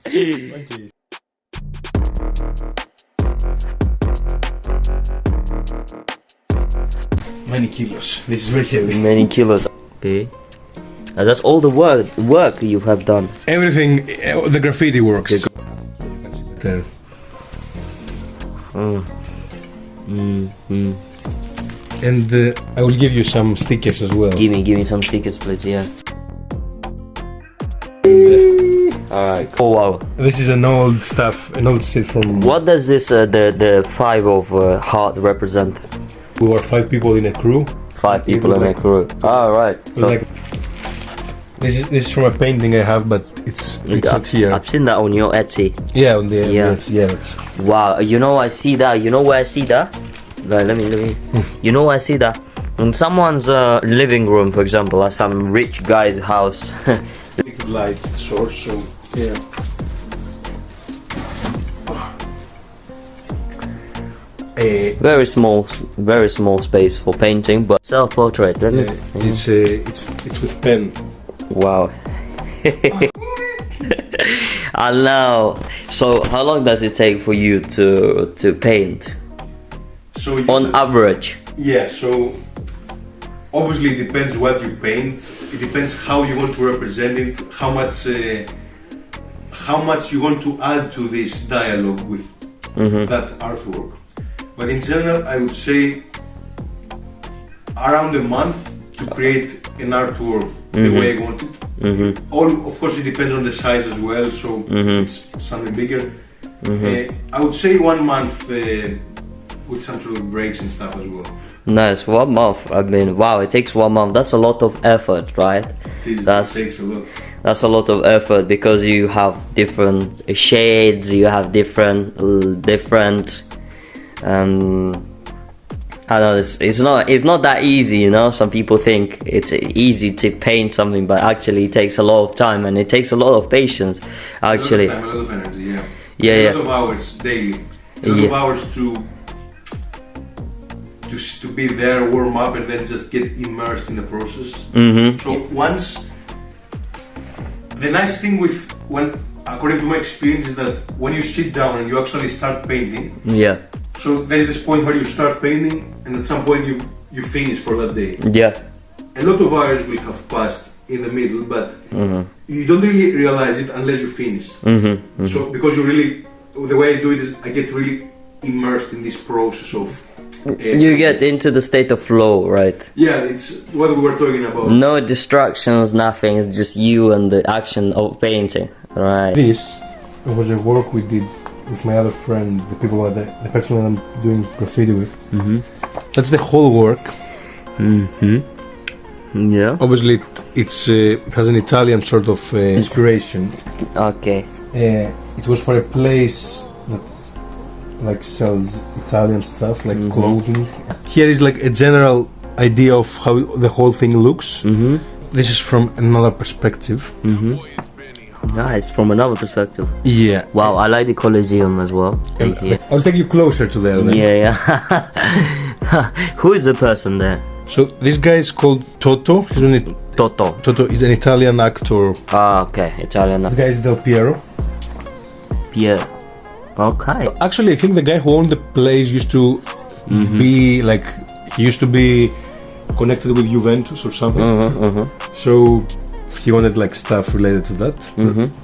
Okay. Many kilos. This is very heavy. Many kilos. Okay. And that's all the work you have done. Everything, the graffiti works. There. And I will give you some stickers as well. Give me some stickers, please. Yeah. Alright. Oh wow. This is an old stuff, an old shit from. What does this the 5 of heart represent? We were 5 people in a crew. 5 people in a crew. Alright. So like, this is from a painting I have, but it's up here. I've seen that on your Etsy. Yeah, on the yeah. That's wow. You know I see that. You know where I see that? Like, let me. You know I see that in someone's living room, for example, at some rich guy's house. Light source, so yeah. Very small space for painting, but self-portrait. It's with pen. Wow. I know. So how long does it take for you to paint? So on average? Yeah. So obviously it depends what you paint. It depends how you want to represent it, how much you want to add to this dialogue with that artwork. But in general, I would say around a month to create an artwork the way I want it. Of course, it depends on the size as well. So if it's something bigger, I would say 1 month with some sort of breaks and stuff as well. Nice, 1 month. I mean, wow, it takes 1 month. That's a lot of effort, right? It takes a lot. That's a lot of effort because you have different shades, you have different. I know it's not that easy, you know. Some people think it's easy to paint something, but actually it takes a lot of time and it takes a lot of patience. Actually, a lot of energy, yeah. Yeah, a lot of hours daily. A lot of hours to be there, warm up, and then just get immersed in the process. So once, the nice thing with according to my experience, is that when you sit down and you actually start painting, so there is this point where you start painting, and at some point you finish for that day. Yeah. A lot of hours will have passed in the middle, but you don't really realize it unless you finish. So because the way I do it is I get really immersed in this process of. You get into the state of flow, right? Yeah, it's what we were talking about. No distractions, nothing. It's just you and the action of painting, right? This was a work we did with my other friend, the person that I'm doing graffiti with. That's the whole work. Yeah. Obviously, it has an Italian sort of inspiration. Okay. It was for a place that like sells Italian stuff, like clothing. Here is like a general idea of how the whole thing looks. This is from another perspective. Nice, from another perspective. Yeah. Wow, I like the Colosseum as well. I'll take you closer to there then. Yeah. Who is the person there? So this guy is called Toto. Toto is an Italian actor. Ah, okay, Italian actor. This guy is Del Piero. Yeah. Okay. Actually, I think the guy who owned the place used to be like, he used to be connected with Juventus or something. So he wanted like stuff related to that.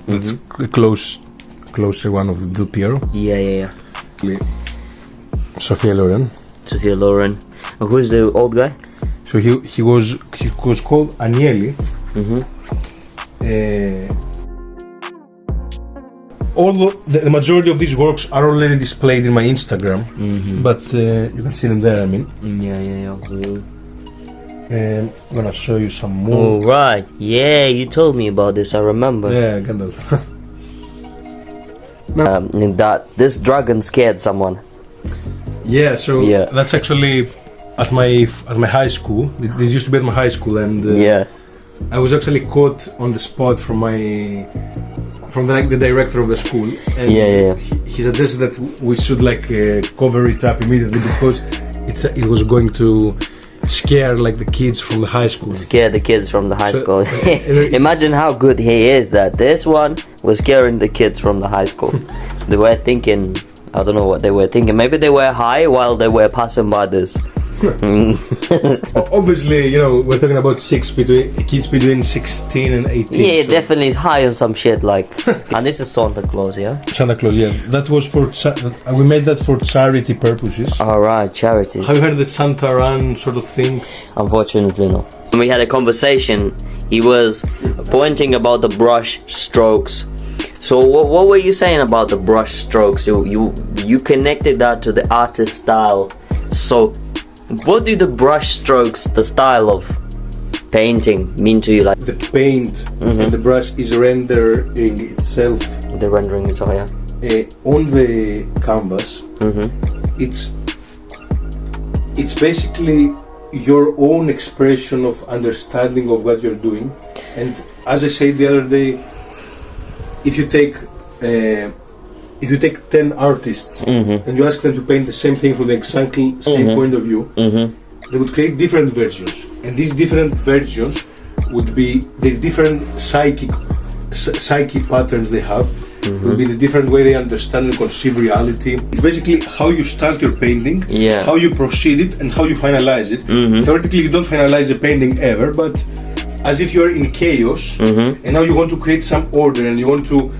That's a closer one of the Del Piero. Yeah. Sophia Loren. And who is the old guy? So he was called Agnelli. Although the majority of these works are already displayed in my Instagram, but you can see them there. I mean. Yeah. I'm gonna show you some more. Oh right, yeah, you told me about this. I remember. Yeah, kind of. That this dragon scared someone. Yeah, so that's actually at my high school. This used to be at my high school, and I was actually caught on the spot from the director of the school, and he suggested that we should like cover it up immediately because it was going to scare like the kids from the high school. Scare the kids from the high school. Imagine how good he is that this one was scaring the kids from the high school. They were thinking, I don't know what they were thinking. Maybe they were high while they were passing by this. Obviously, you know, we're talking about kids between 16 and 18. Yeah, so. definitely high on some shit like. And this is Santa Claus, yeah? Santa Claus, yeah. That was for we made that for charity purposes. Alright, charities. Have you heard the Santa Run sort of thing? Unfortunately, no. When we had a conversation, he was pointing about the brush strokes. So what were you saying about the brush strokes? You connected that to the artist style. So what do the brush strokes, the style of painting, mean to you? Like the paint and the brush is rendering itself. The rendering itself, yeah. On the canvas. It's basically your own expression of understanding of what you're doing. And as I said the other day, if you take 10 artists and you ask them to paint the same thing from the exactly same point of view, they would create different versions, and these different versions would be the different psychic patterns they have. Would be the different way they understand and conceive reality. It's basically how you start your painting, how you proceed it, and how you finalize it. Theoretically, you don't finalize the painting ever, but as if you're in chaos, and now you want to create some order, and you want to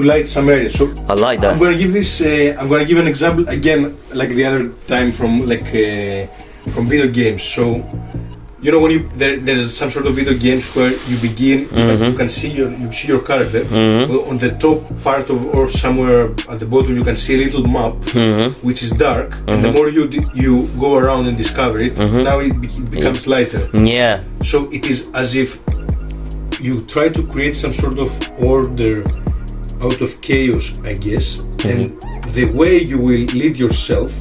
light some areas. So I like that. I'm gonna give this. I'm gonna give an example again, like the other time from from video games. So you know when there's some sort of video games where you begin, you can see your character on the top part of, or somewhere at the bottom you can see a little map which is dark, and the more you go around and discover it, now it becomes lighter. Yeah. So it is as if you try to create some sort of order out of chaos, I guess, and the way you will lead yourself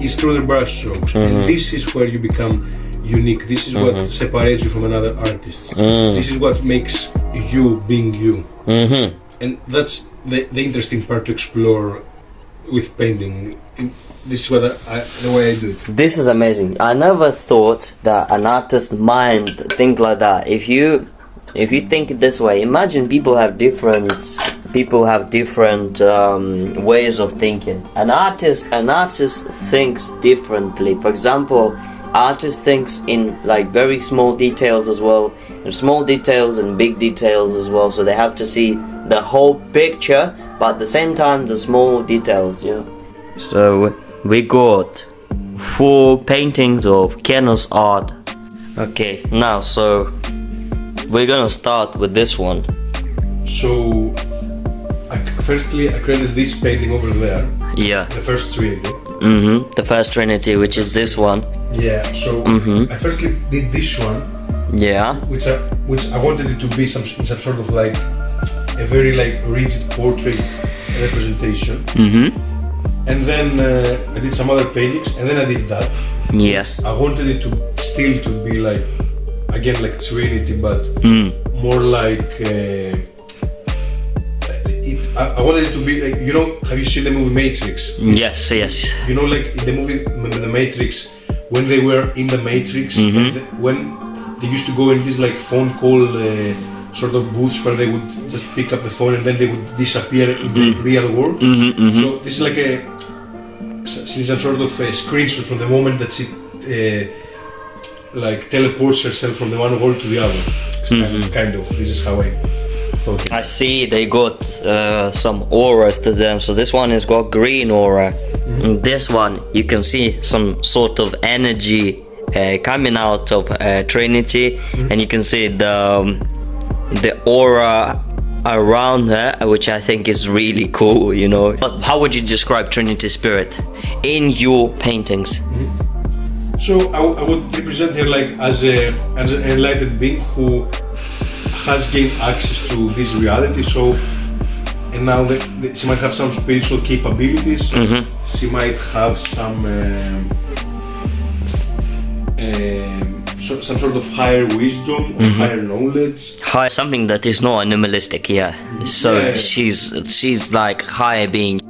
is through the brush strokes, and this is where you become unique. This is what separates you from another artist. This is what makes you being you. And that's the interesting part to explore with painting. This is what the way I do it. This is amazing. I never thought that an artist's mind think like that. If you think this way, imagine people have different ways of thinking. An artist thinks differently. For example, artist thinks in like very small details as well. There's small details and big details as well. So they have to see the whole picture, but at the same time the small details. Yeah. So we got 4 paintings of KenusArt. Okay, now so we're gonna start with this one. So, firstly, I created this painting over there. Yeah. The first Trinity. The first Trinity, which is this one. Yeah. So I firstly did this one. Yeah. Which I wanted it to be some sort of like a very like rigid portrait representation. And then I did some other paintings, and then I did that. Yes. I wanted it to still to be like, again, like Trinity, but more like I wanted it to be like, you know, have you seen the movie Matrix? Yes, yes. You know, like in the movie The Matrix, when they were in the Matrix, and when they used to go in this like phone call sort of booths where they would just pick up the phone and then they would disappear in the real world. So this is like some sort of a screenshot from the moment that she like teleports herself from the one world to the other. Kind of. This is how I thought. I see they got some auras to them. So this one has got green aura. And this one you can see some sort of energy coming out of Trinity, and you can see the aura around her, which I think is really cool, you know. But how would you describe Trinity Spirit in your paintings? So I would represent her like as an enlightened being who has gained access to this reality. So, and now she might have some spiritual capabilities. She might have some sort of higher wisdom or higher knowledge. Something that is not animalistic, yeah. So yeah. She's like higher being.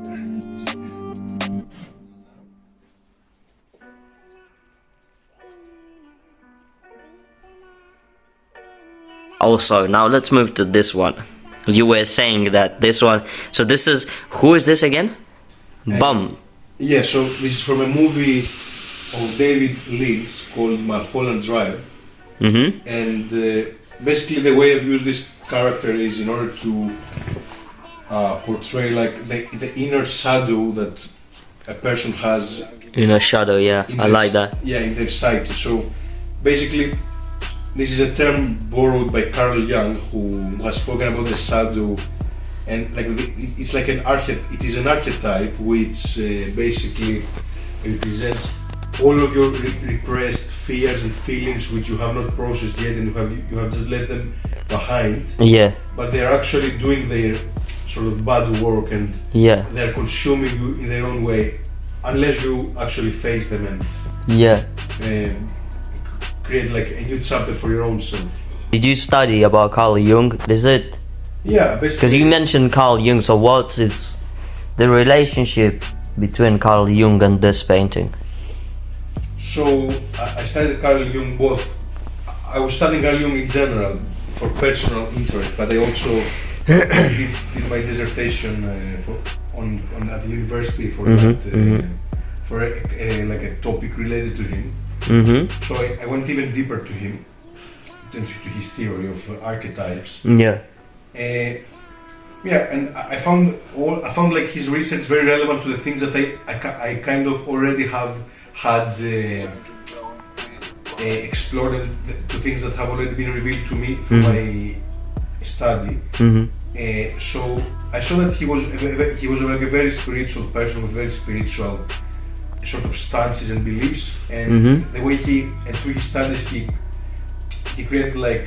also, now let's move to this one. You were saying that this one, so this is, who is this again? Bum. Yeah, so this is from a movie of David Lynch called Mulholland Drive. And basically the way I've used this character is in order to portray like the inner shadow that a person has. Inner shadow, yeah, I like that. Yeah, in their psyche. So basically this is a term borrowed by Carl Jung, who has spoken about the shadow, and like it's like it is an archetype which basically represents all of your repressed fears and feelings which you have not processed yet, and you have just left them behind. Yeah. But they are actually doing their sort of bad work, and they are consuming you in their own way, unless you actually face them and create like a new chapter for your own self. Did you study about Carl Jung? Is it? Yeah, basically. Because you mentioned Carl Jung, so what is the relationship between Carl Jung and this painting? So I studied Carl Jung I was studying Carl Jung in general for personal interest, but I also did my dissertation at the university for like a topic related to him. So I went even deeper to him, to his theory of archetypes. And I found like his research very relevant to the things that I kind of already had explored, and to things that have already been revealed to me through my study. So I saw that he was like a very spiritual person with very spiritual sort of stances and beliefs, and the way through his studies he created like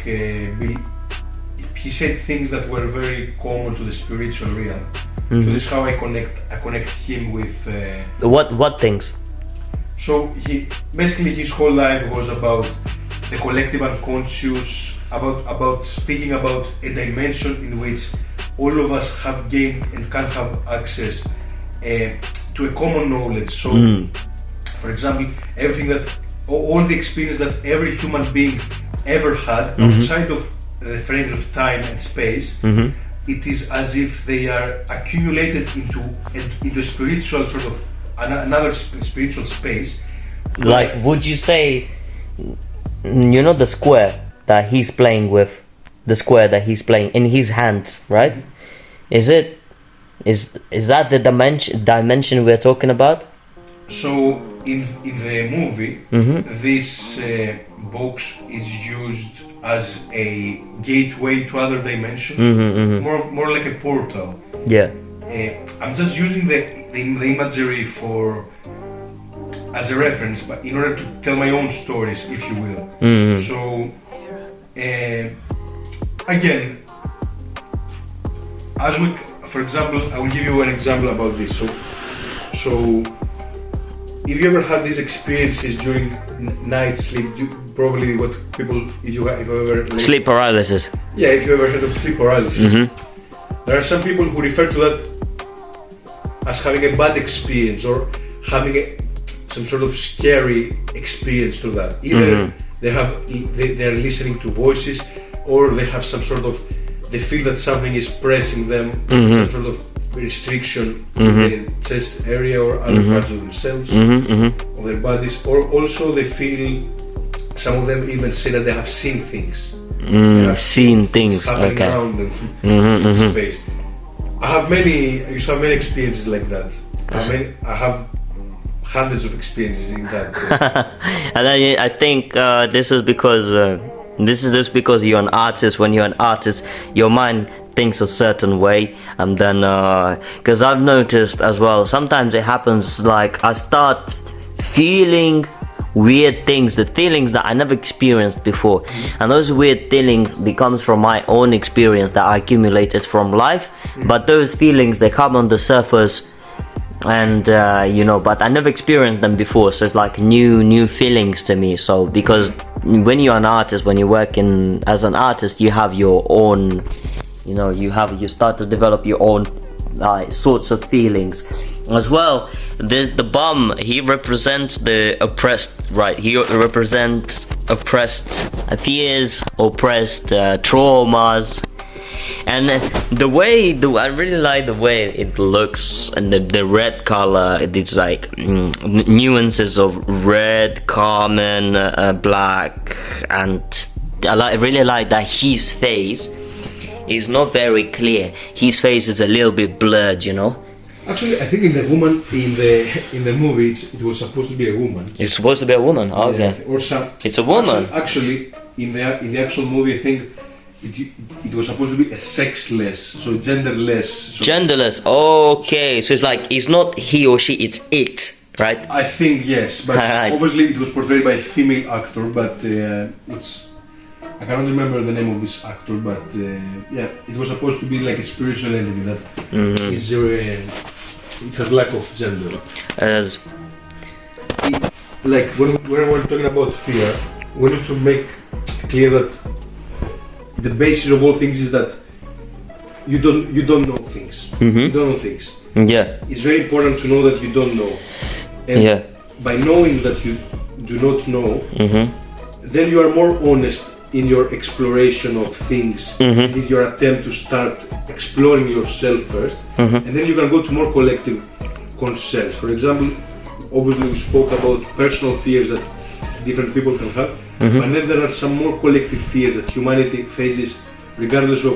he said things that were very common to the spiritual realm. So this is how I connect him with what things. So basically his whole life was about the collective unconscious, about speaking about a dimension in which all of us have gained and can have access to a common knowledge. So, for example, everything all the experience that every human being ever had outside of the frames of time and space, it is as if they are accumulated into a spiritual sort of another spiritual space. Like, would you say, you know, the square that he's playing with, the square that he's playing in his hands, right? Is that the dimension we're talking about? So in the movie, this box is used as a gateway to other dimensions, more like a portal. Yeah. I'm just using the imagery as a reference, but in order to tell my own stories, if you will. So again, for example, I will give you an example about this. So if you ever had these experiences during night sleep, probably what people, if you ever like, sleep paralysis. Yeah, if you ever heard of sleep paralysis, there are some people who refer to that as having a bad experience or having some sort of scary experience to that. Either they are listening to voices, or they have some sort of, they feel that something is pressing them, some sort of restriction in their chest area or other parts of themselves, of their bodies, or also they feel, some of them even say that they have seen things. Seen things happening around them in space. I used to have many experiences like that. I have hundreds of experiences in that. And I think this is because just because you're an artist. When you're an artist, your mind thinks a certain way, and then because I've noticed as well, sometimes it happens like I start feeling weird things, the feelings that I never experienced before, and those weird feelings becomes from my own experience that I accumulated from life. But those feelings, they come on the surface, and but I never experienced them before, so it's like new feelings to me. So because when you're an artist, when you're working as an artist, you have your own, you start to develop your own sorts of feelings as well. The bum, he represents the oppressed, right? He represents oppressed fears, oppressed traumas. And the way, I really like the way it looks, and the red color. It's like nuances of red, common, black, and I really like that his face is not very clear. His face is a little bit blurred, you know. Actually, I think in the woman in the movie it was supposed to be a woman. It's supposed to be a woman. Okay. Yeah, or some. It's a woman. Actually, in the actual movie, I think it was supposed to be a sexless, so genderless. So Genderless. Okay, so it's like it's not he or she, it's it, right? I think yes, but Right. obviously it was portrayed by a female actor, but I cannot remember the name of this actor, but yeah, it was supposed to be like a spiritual entity that is it has lack of gender. Like when we're talking about fear, we need to make clear that the basis of all things is that you don't know things. You don't know things. Yeah. It's very important to know that you don't know. And Yeah. by knowing that you do not know, then you are more honest in your exploration of things, in your attempt to start exploring yourself first, and then you can go to more collective concerns. For example, obviously we spoke about personal fears that different people can have, but then there are some more collective fears that humanity faces regardless of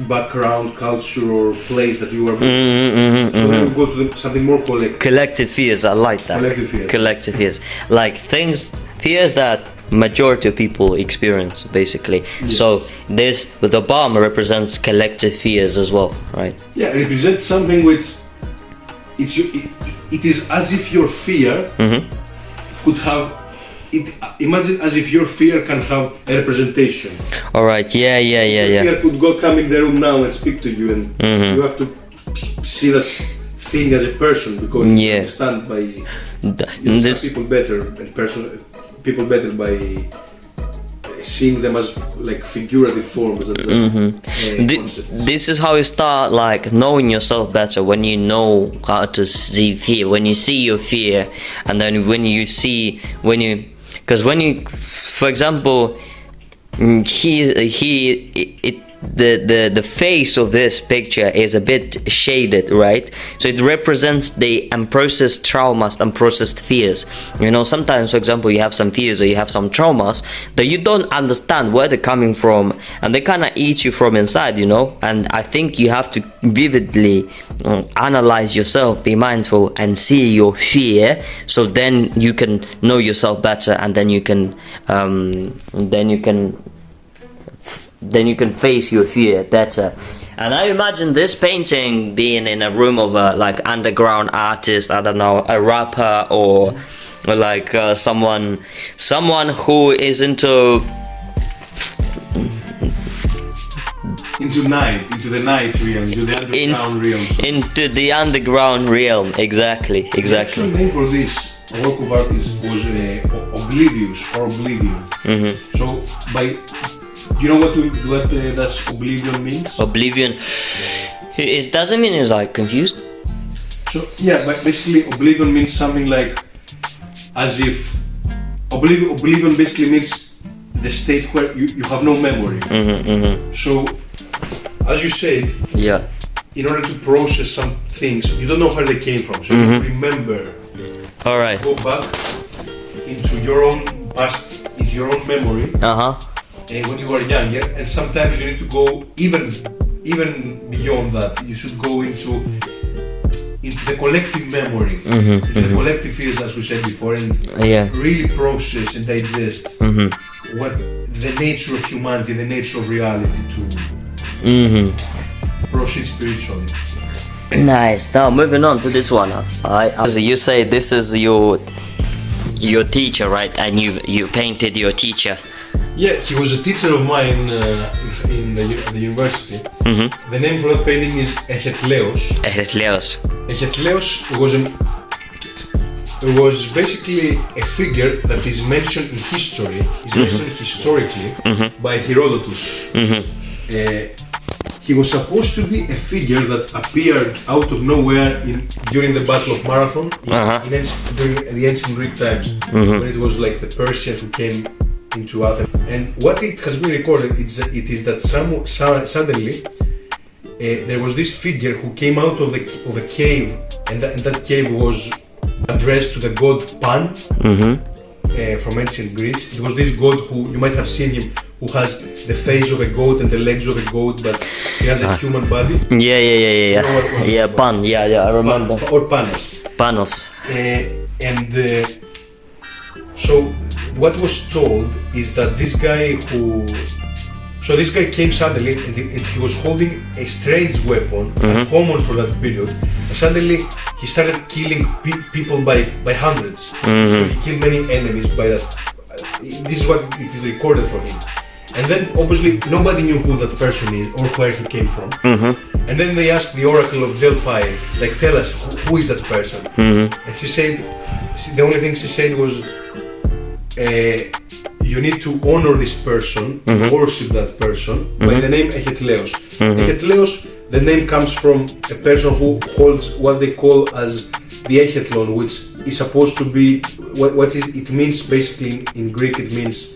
background, culture or place that you are born. So then we go to something more collective. Collective fears, I like that. Collective fears. Collective fears. Like fears that majority of people experience, basically. Yes. So this, the bomb represents collective fears as well, right? Yeah, it represents something which it is as if your fear could have. Imagine as if your fear can have a representation. All right. Yeah. Your fear could come in the room now and speak to you, and you have to see that thing as a person because you understand by people better and people better by seeing them as like figurative forms than just concepts. This is how you start like knowing yourself better, when you know how to see fear, when you see your fear, and then because when you, for example, the face of this picture is a bit shaded, right? So it represents the unprocessed traumas, unprocessed fears. You know, sometimes, for example, you have some fears or you have some traumas that you don't understand where they're coming from, and they kind of eat you from inside, you know. And I think you have to vividly analyze yourself, be mindful, and see your fear, so then you can know yourself better, and then you can face your fear better. And I imagine this painting being in a room of a like underground artist, I don't know, a rapper or like someone who is into the night realm, into the underground realm. Into the underground realm, exactly. The actual name for this work of art was Oblivion. So you know what does oblivion means? Oblivion. It doesn't mean it's like confused. So yeah, but basically oblivion means something like as if oblivion basically means the state where you have no memory. So as you said, in order to process some things, you don't know where they came from. So you remember. All right. Go back into your own past, into your own memory. When you were younger, and sometimes you need to go even beyond that. You should go into the collective memory, into the collective fears, as we said before, and really process and digest what the nature of humanity, the nature of reality, to proceed spiritually. Nice. Now moving on to this one. You say this is your teacher, right? And you painted your teacher. Yeah, he was a teacher of mine in the university. The name for that painting is Echethleos. Echethleos was basically a figure that is mentioned in history, mentioned historically by Herodotus. He was supposed to be a figure that appeared out of nowhere during the Battle of Marathon during the ancient Greek times, when it was like the Persians who came into Athens. And what it has been recorded it is that suddenly there was this figure who came out of a cave, and that cave was addressed to the god Pan from ancient Greece. It was this god who, you might have seen him, who has the face of a goat and the legs of a goat, but he has a human body. Yeah, Pan, I remember. Or Panos. So what was told is that this guy came suddenly, and he was holding a strange weapon, uncommon for that period. And suddenly he started killing people by hundreds. So he killed many enemies by that. This is what it is recorded for him. And then obviously nobody knew who that person is or where he came from. And then they asked the oracle of Delphi, like, tell us, who is that person? And she said, the only thing she said was, you need to honor this person, worship that person by the name Echetleos. Echetleos, the name comes from a person who holds what they call as the Echethlon, which is supposed to be, it means basically in Greek, it means,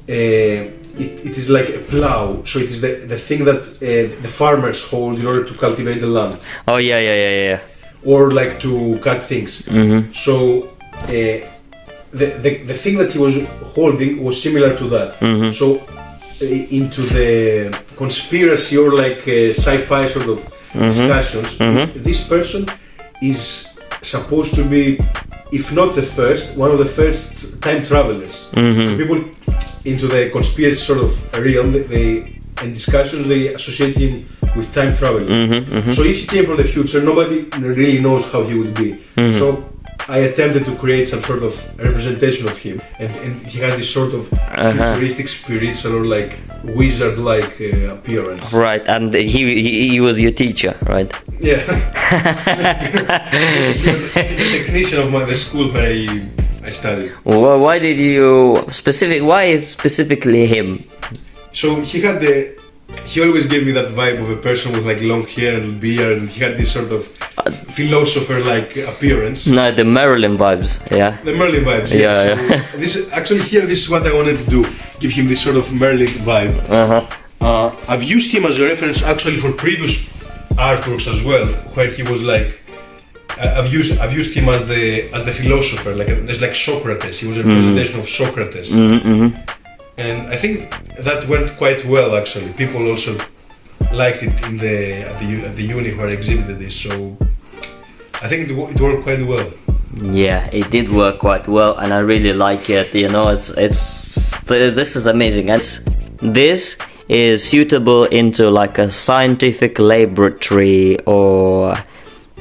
it is like a plow, so it is the thing that the farmers hold in order to cultivate the land. Oh yeah. Or like to cut things. So the thing that he was holding was similar to that. So into the conspiracy or like sci-fi sort of discussions, this person is supposed to be, if not the first, one of the first time travelers. So people into the conspiracy sort of realm, and discussions, they associate him with time travel. So if he came from the future, nobody really knows how he would be. So I attempted to create some sort of representation of him, and he has this sort of futuristic, spiritual, or like wizard-like appearance. Right, and he was your teacher, right? Yeah. He was the technician of the school where I studied. Well, why specifically him? So he always gave me that vibe of a person with like long hair and beard, and he had this sort of philosopher-like appearance. No, the Marilyn vibes, yeah. The Merlin vibes, yeah. So this is what I wanted to do, give him this sort of Merlin vibe. I've used him as a reference actually for previous artworks as well, where he was like, I've used him as the philosopher, like there's like Socrates. He was a representation of Socrates. And I think that went quite well actually. People also liked it at the uni where I exhibited this, so I think it worked quite well. Yeah, it did work quite well, and I really like it. You know, this is amazing, and this is suitable into like a scientific laboratory or.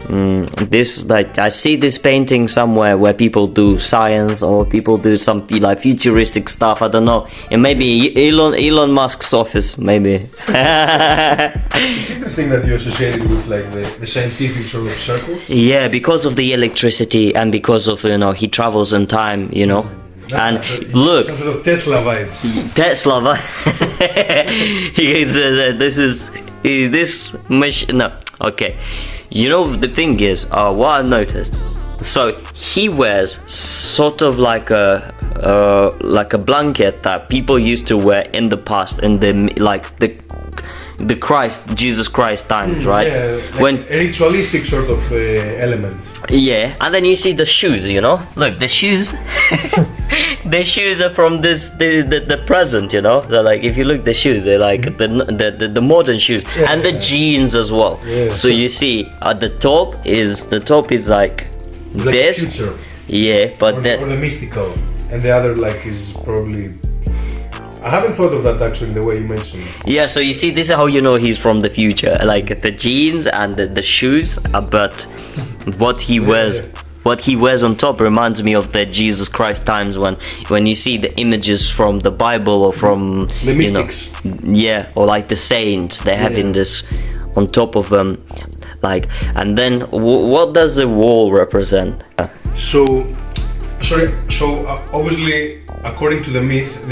This, like, I see this painting somewhere where people do science or people do some like futuristic stuff. I don't know. It may be Elon Musk's office, maybe. It's interesting that you associate it with like the scientific sort of circles. Yeah, because of the electricity and because of he travels in time, And look, some sort of Tesla vibes. Tesla vibes. This machine. No, okay. The thing is, what I've noticed, so he wears sort of like a blanket that people used to wear in the past, in the Jesus Christ times, right? Yeah, like a ritualistic sort of element. Yeah, and then you see the shoes, Look, the shoes. The shoes are from the present, They're like, if you look, the shoes, they're like the modern shoes, and the jeans as well. Yeah. So you see, at the top is like this. The future. Yeah, but or the mystical, and the other like is probably. I haven't thought of that actually the way you mentioned it. Yeah, so you see, this is how you know he's from the future, like the jeans and the shoes, but what he wears. What he wears on top reminds me of the Jesus Christ times when you see the images from the Bible or from the mystics. Or like the saints, they're having this on top of them, like. And then what does the wall represent? So obviously, according to the myth,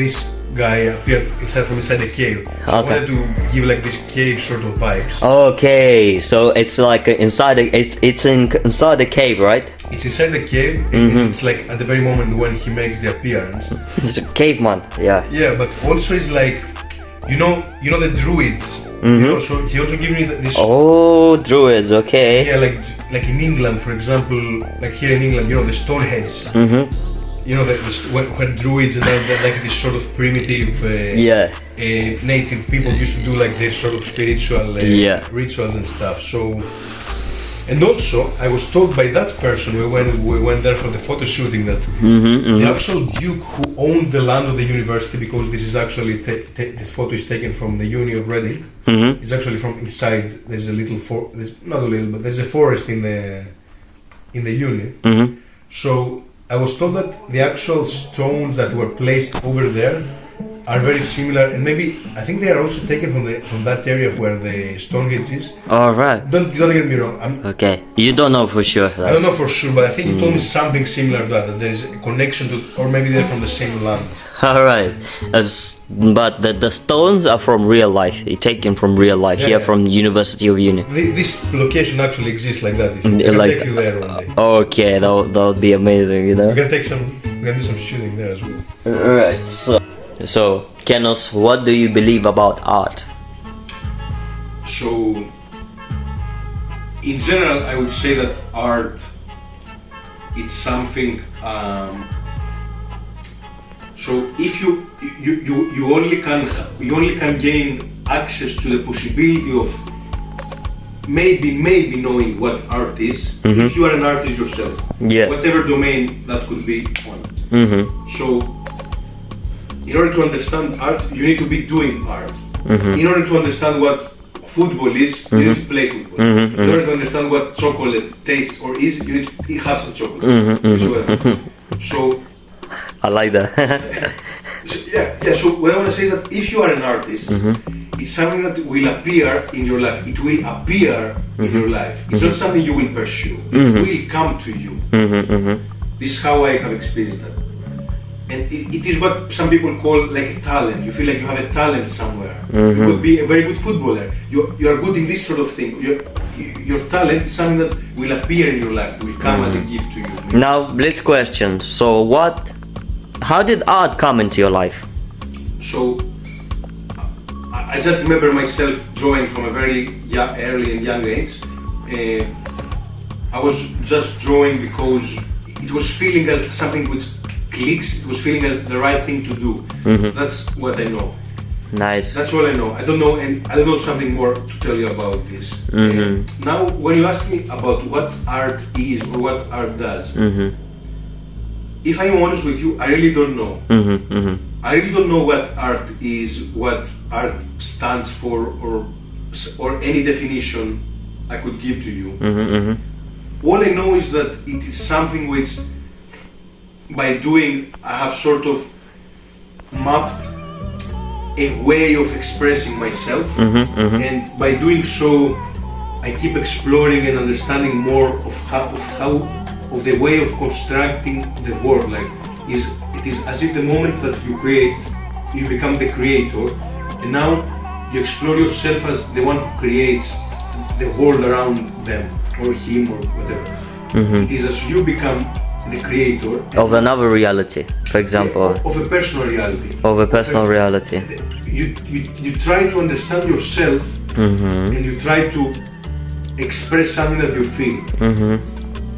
guy appeared from inside a cave. So I wanted to give like this cave sort of vibes. Okay, so it's like inside inside the cave, right? It's inside the cave, and it's like at the very moment when he makes the appearance. It's a caveman, yeah. Yeah, but also it's like, you know the druids. You know, so he also gives me this. Oh, druids, okay. Yeah, like in England, for example, like here in England, you know, the Stoneheads. You know, when druids and like this sort of primitive native people used to do like this sort of spiritual rituals and stuff. So, and also I was told by that person when we went there for the photo shooting that the actual duke who owned the land of the university, because this is actually this photo is taken from the Uni of Reading. It's actually from inside. There's a little not a little, but there's a forest in the Uni. So I was told that the actual stones that were placed over there are very similar, and maybe I think they are also taken from that area where the Stonehenge is. All right. Don't get me wrong. Okay, you don't know for sure. I don't know for sure, but I think he told me something similar to that there is a connection to, or maybe they're from the same land. All right, but the stones are from real life. They're taken from real life here from the University of Uni. This location actually exists like that. We're gonna take you there one day. Okay, that would be amazing, you know. We're gonna do some shooting there as well. Alright, so Kenus, what do you believe about art? So, in general, I would say that art, it's something. So if you only can gain access to the possibility of maybe knowing what art is if you are an artist yourself. Yeah. Whatever domain that could be on. So in order to understand art, you need to be doing art. In order to understand what football is, you need to play football. In order to understand what chocolate tastes or is, you need to have some chocolate. So I like that. So what I want to say is that if you are an artist, it's something that will appear in your life. It will appear in your life. It's not something you will pursue. It will come to you. This is how I have experienced that. And it is what some people call like a talent. You feel like you have a talent somewhere. You could be a very good footballer. You are good in this sort of thing. Your talent is something that will appear in your life. It will come as a gift to you. Now, blitz question. So how did art come into your life? So I just remember myself drawing from a very early and young age. I was just drawing because it was feeling as something which clicks. It was feeling as the right thing to do. That's what I know. Nice. That's all I know. I don't know, and I don't know something more to tell you about this. Now, when you ask me about what art is or what art does, if I'm honest with you, I really don't know. I really don't know what art is, what art stands for, or any definition I could give to you. All I know is that it is something which, by doing, I have sort of mapped a way of expressing myself, and by doing so, I keep exploring and understanding more of the way of constructing the world. Like, it is as if the moment that you create, you become the creator, and now you explore yourself as the one who creates the world around them, or him, or whatever. It is as you become the creator of another reality, for example. Of a personal reality. Of a personal reality. You try to understand yourself, and you try to express something that you feel.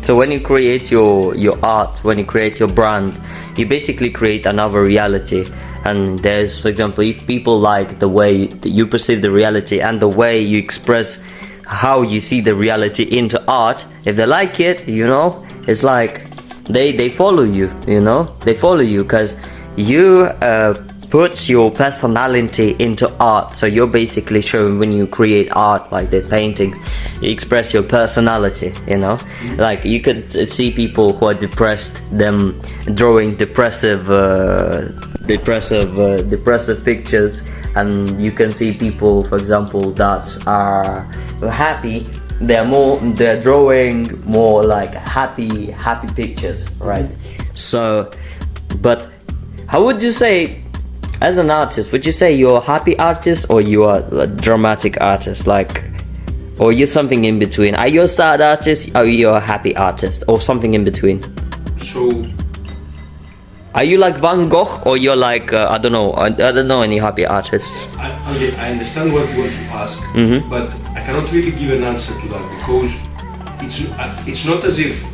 So when you create your art, when you create your brand, you basically create another reality. And there's, for example, if people like the way that you perceive the reality and the way you express how you see the reality into art, if they like it, you know, it's like they follow you, you know, they follow you because you puts your personality into art. So you're basically showing, when you create art like the painting, you express your personality, you know. Like you could see people who are depressed, them drawing depressive pictures, and you can see people, for example, that are happy, they're drawing more like happy pictures, right? So, but how would you say as an artist, would you say you're a happy artist or you are a dramatic artist? Like, or you're something in between? Are you a sad artist or you're a happy artist? Or something in between? So, are you like Van Gogh or you're like, I don't know any happy artists? I understand what you want to ask, but I cannot really give an answer to that because it's not as if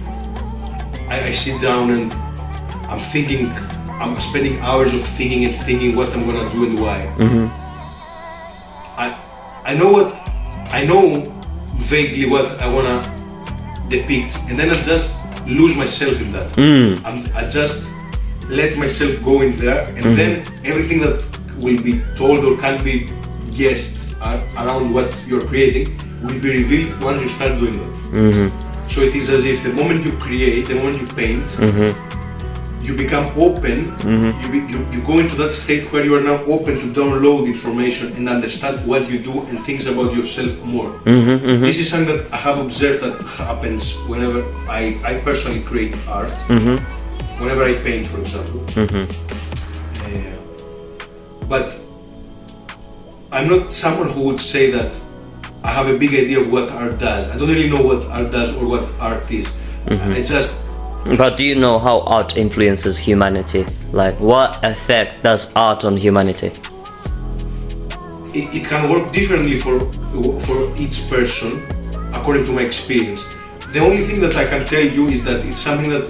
I sit down and I'm spending hours of thinking what I'm gonna do and why. I know vaguely what I wanna depict, and then I just lose myself in that. I just let myself go in there, and then everything that will be told or can be guessed around what you're creating will be revealed once you start doing that. So it is as if the moment you create, the moment you paint, you become open, you go into that state where you are now open to download information and understand what you do and things about yourself more. This is something that I have observed that happens whenever I personally create art, whenever I paint, for example. But I'm not someone who would say that I have a big idea of what art does. I don't really know what art does or what art is. I just... But do you know how art influences humanity? Like, what effect does art on humanity? It can work differently for each person, according to my experience. The only thing that I can tell you is that it's something that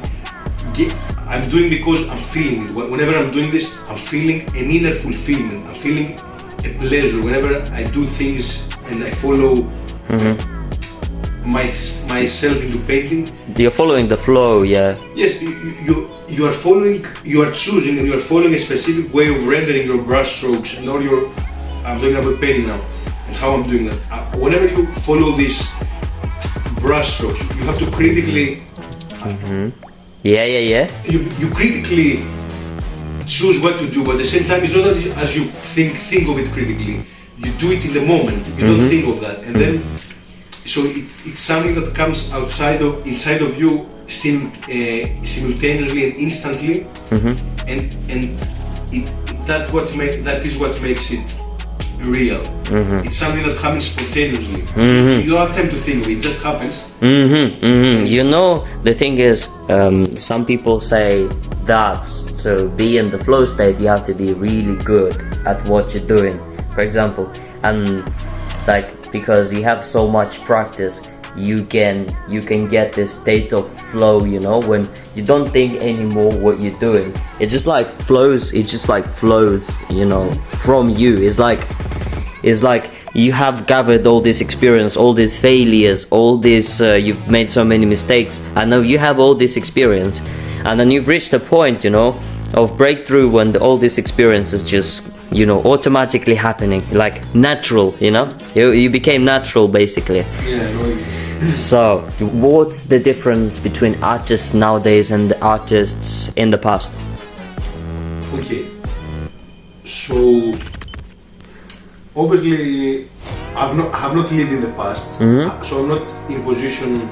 I'm doing because I'm feeling it. Whenever I'm doing this, I'm feeling an inner fulfillment. I'm feeling a pleasure. Whenever I do things and I follow myself into painting. You're following the flow, yeah. Yes, you are following, you are choosing and you are following a specific way of rendering your brush strokes and all your, I'm talking about painting now and how I'm doing that. Whenever you follow these brush strokes, you have to critically You critically choose what to do, but at the same time it's not as you think of it critically. You do it in the moment, you don't think of that, and then so it's something that comes inside of you simultaneously and instantly, and that is what makes it real. It's something that happens spontaneously. You don't have time to think of it, it just happens. You know, the thing is, some people say that to be in the flow state you have to be really good at what you're doing, for example, and like because you have so much practice, you can get this state of flow, you know, when you don't think anymore what you're doing. It's just like flows, you know, from you. It's like you have gathered all this experience, all these failures, all this, you've made so many mistakes, and now you have all this experience, and then you've reached a point, you know, of breakthrough when all this experience is just, you know, automatically happening, like natural, you know, you became natural basically. So what's the difference between artists nowadays and the artists in the past? Okay, so obviously I have not lived in the past, so I'm not in position.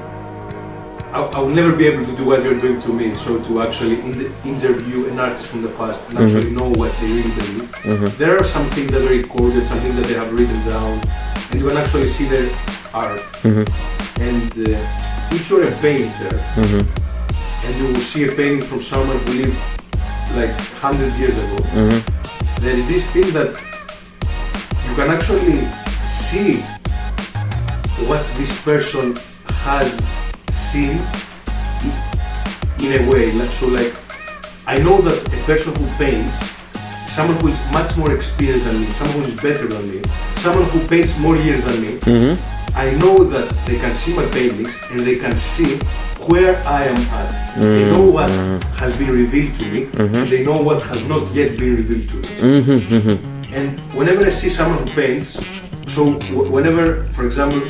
I will never be able to do what you're doing to me, so to actually interview an artist from the past and actually know what they really believe. There are some things that are recorded, some things that they have written down, and you can actually see their art. And if you're a painter and you will see a painting from someone who lived like 100 years ago, there is this thing that you can actually see what this person has seen in a way. Like I know that a person who paints, someone who is much more experienced than me, someone who is better than me, someone who paints more years than me, I know that they can see my paintings and they can see where I am at. They know what has been revealed to me, and they know what has not yet been revealed to me. And whenever I see someone who paints, so whenever, for example,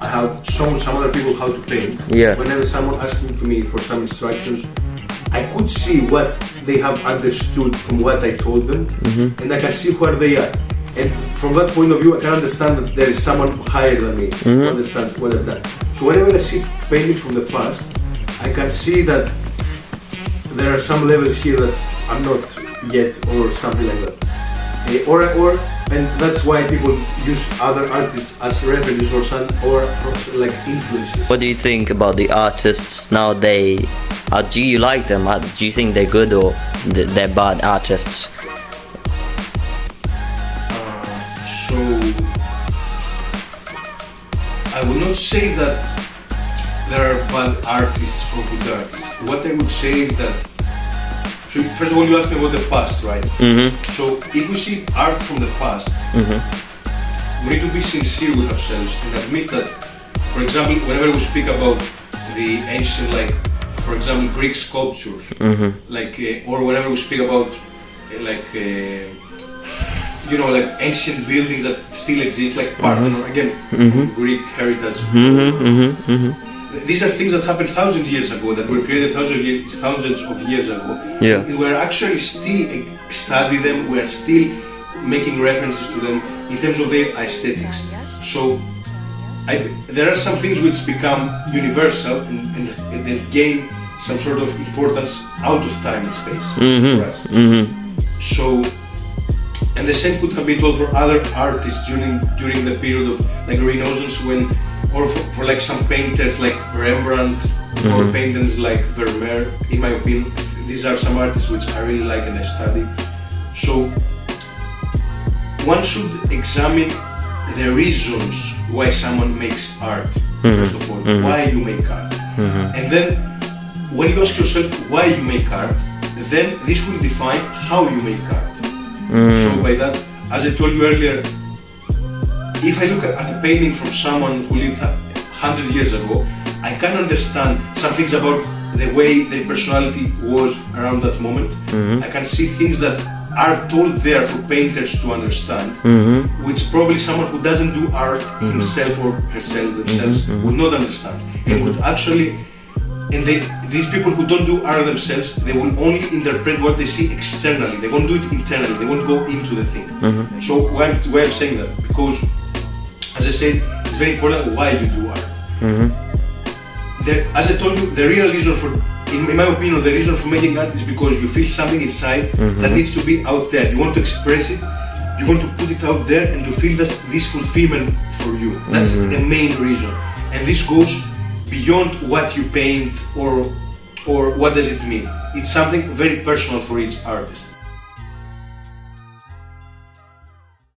I have shown some other people how to paint, whenever someone asks me for some instructions, I could see what they have understood from what I told them, and I can see where they are. And from that point of view, I can understand that there is someone higher than me who understands what I've done. So whenever I see paintings from the past, I can see that there are some levels here that I'm not yet, or something like that. And that's why people use other artists as references or like influences. What do you think about the artists nowadays? Do you like them? Do you think they're good or they're bad artists? So I would not say that there are bad artists or good artists. What I would say is that, so first of all, you asked me about the past, right? So if we see art from the past, we need to be sincere with ourselves and admit that, for example, whenever we speak about the ancient, like, for example, Greek sculptures, like, or whenever we speak about, like, you know, like ancient buildings that still exist, like Parthenon, again, from Greek heritage. These are things that happened thousands of years ago, that were created thousands of years ago. Yeah. We're actually still studying them, we're still making references to them in terms of their aesthetics. So there are some things which become universal and they gain some sort of importance out of time and space for us. So, and the same could have been told for other artists during the period of like Renaissance, when, or for like some painters like Rembrandt or painters like Vermeer. In my opinion, these are some artists which I really like and I study. So one should examine the reasons why someone makes art, first of all, why you make art. And then when you ask yourself why you make art, then this will define how you make art. So by that, as I told you earlier, if I look at a painting from someone who lived 100 years ago, I can understand some things about the way their personality was around that moment. I can see things that are told there for painters to understand, which probably someone who doesn't do art himself or herself themselves would not understand, and would actually, and these people who don't do art themselves, they will only interpret what they see externally. They won't do it internally. They won't go into the thing. So why I'm saying that? Because, as I said, it's very important why you do art. As I told you, the real reason for, in my opinion, the reason for making art is because you feel something inside that needs to be out there. You want to express it, you want to put it out there, and to feel this fulfillment for you. That's the main reason. And this goes beyond what you paint or what does it mean. It's something very personal for each artist.